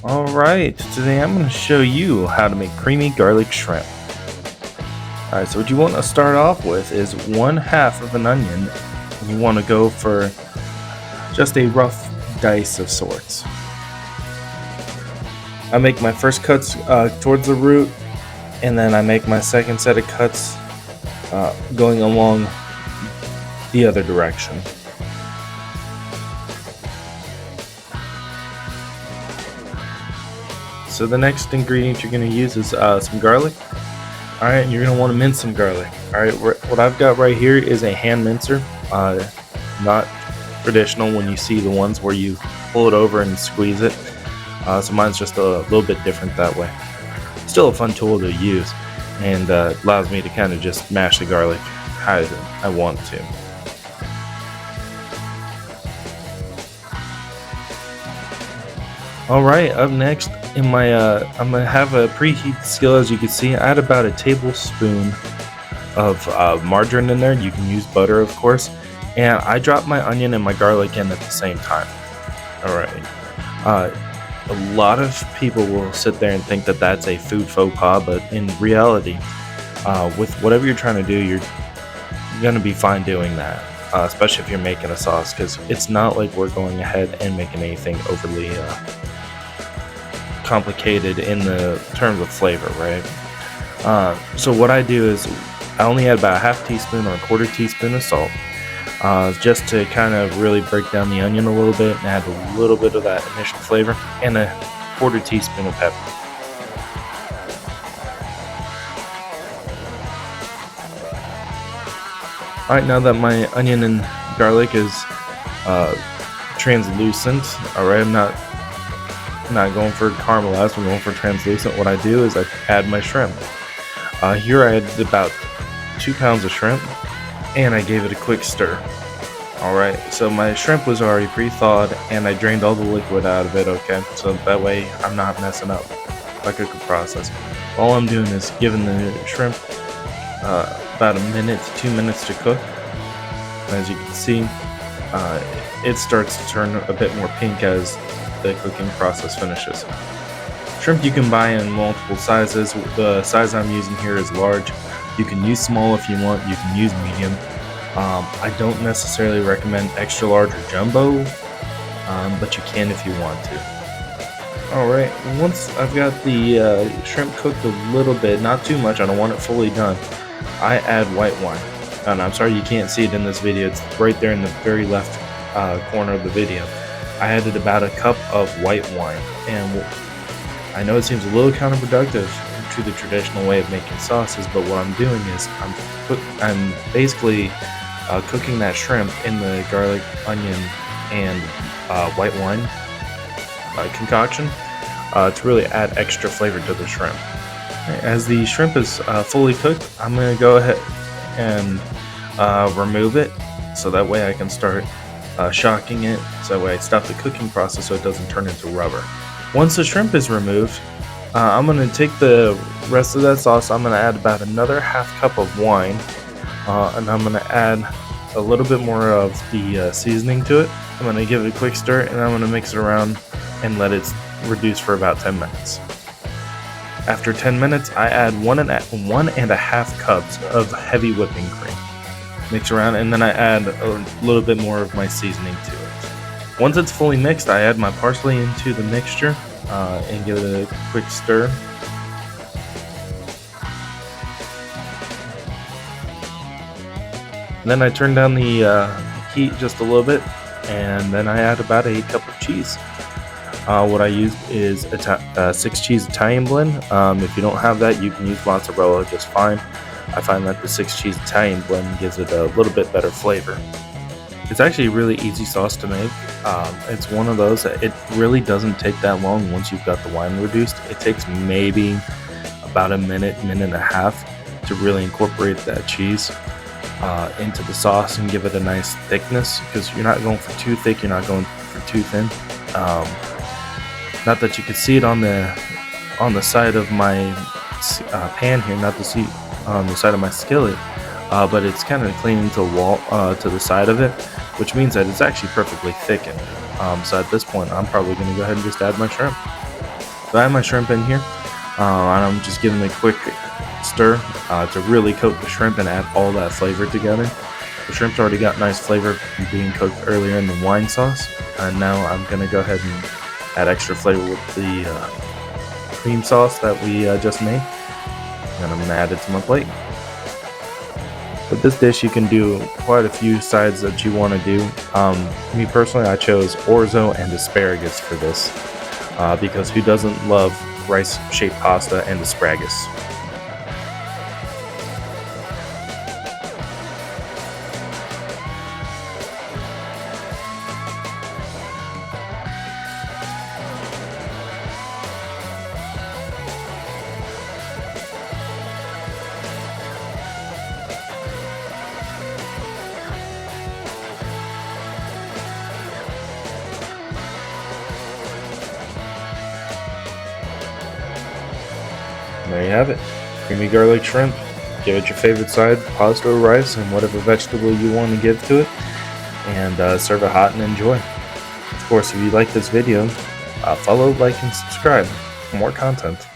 Alright, today I'm going to show you how to make creamy garlic shrimp. Alright, so what you want to start off with is 1/2 of an onion. And you want to go for just a rough dice of sorts. I make my first cuts towards the root, and then I make my second set of cuts going along the other direction. So the next ingredient you're going to use is some garlic. Alright, you're going to want to mince some garlic. Alright, what I've got right here is a hand mincer. Not traditional when you see the ones where you pull it over and squeeze it. So mine's just a little bit different that way. Still a fun tool to use, and allows me to kind of just mash the garlic how I want to. Alright, up next in my I'm gonna have a preheat skillet. As you can see, I add about a tablespoon of margarine in there. You can use butter, of course, and I drop my onion and my garlic in at the same time. Alright, a lot of people will sit there and think that that's a food faux pas, but in reality, with whatever you're trying to do, you're gonna be fine doing that, especially if you're making a sauce, because it's not like we're going ahead and making anything overly complicated in the terms of flavor, right? So what I do is I only add about a 1/2 teaspoon or a 1/4 teaspoon of salt, just to kind of really break down the onion a little bit and add a little bit of that initial flavor, and a 1/4 teaspoon of pepper. Alright, now that my onion and garlic is translucent, alright, I'm not going for caramelized, I'm going for translucent. What I do is I add my shrimp. Here I added about 2 pounds of shrimp, and I gave it a quick stir. Alright, so my shrimp was already pre-thawed, and I drained all the liquid out of it, okay? So that way I'm not messing up my cooking process. All I'm doing is giving the shrimp about 1 minute to 2 minutes to cook. As you can see, it starts to turn a bit more pink as the cooking process finishes. Shrimp you can buy in multiple sizes. The size I'm using here is large. You can use small if you want, you can use medium. I don't necessarily recommend extra large or jumbo, but you can if you want to. Alright, once I've got the shrimp cooked a little bit, not too much, I don't want it fully done, I add white wine. And I'm sorry you can't see it in this video, it's right there in the very left corner of the video. I added about a cup of white wine, and I know it seems a little counterproductive to the traditional way of making sauces, but what I'm doing is I'm basically cooking that shrimp in the garlic, onion, and white wine concoction to really add extra flavor to the shrimp. As the shrimp is fully cooked, I'm going to go ahead and remove it, so that way I can start shocking it, so that way I stop the cooking process so it doesn't turn into rubber. Once the shrimp is removed, I'm going to take the rest of that sauce, I'm going to add about another 1/2 cup of wine, and I'm going to add a little bit more of the seasoning to it. I'm going to give it a quick stir, and I'm going to mix it around and let it reduce for about 10 minutes. After 10 minutes, I add 1.5 cups of heavy whipping cream. Mix around, and then I add a little bit more of my seasoning to it. Once it's fully mixed, I add my parsley into the mixture and give it a quick stir. And then I turn down the heat just a little bit, and then I add about a cup of cheese. What I use is a 6 cheese Italian blend. If you don't have that, you can use mozzarella just fine. I find that the 6 cheese Italian blend gives it a little bit better flavor. It's actually a really easy sauce to make. It's one of those that it really doesn't take that long once you've got the wine reduced. It takes maybe about a minute and a half to really incorporate that cheese into the sauce and give it a nice thickness, because you're not going for too thick, you're not going for too thin. Not that you can see it on the side of my pan here, not to see on the side of my skillet, but it's kind of clinging to the wall, to the side of it, which means that it's actually perfectly thickened. So at this point, I'm probably going to go ahead and just add my shrimp. So I have my shrimp in here, and I'm just giving it a quick stir to really coat the shrimp and add all that flavor together. The shrimp's already got nice flavor from being cooked earlier in the wine sauce, and now I'm going to go ahead and add extra flavor with the cream sauce that we just made, and I'm going to add it to my plate. With this dish, you can do quite a few sides that you want to do. Me personally, I chose orzo and asparagus for this, because who doesn't love rice-shaped pasta and asparagus? There you have it, creamy garlic shrimp. Give it your favorite side, pasta or rice, and whatever vegetable you want to give to it, and serve it hot and enjoy. Of course, if you like this video, follow, like, and subscribe for more content.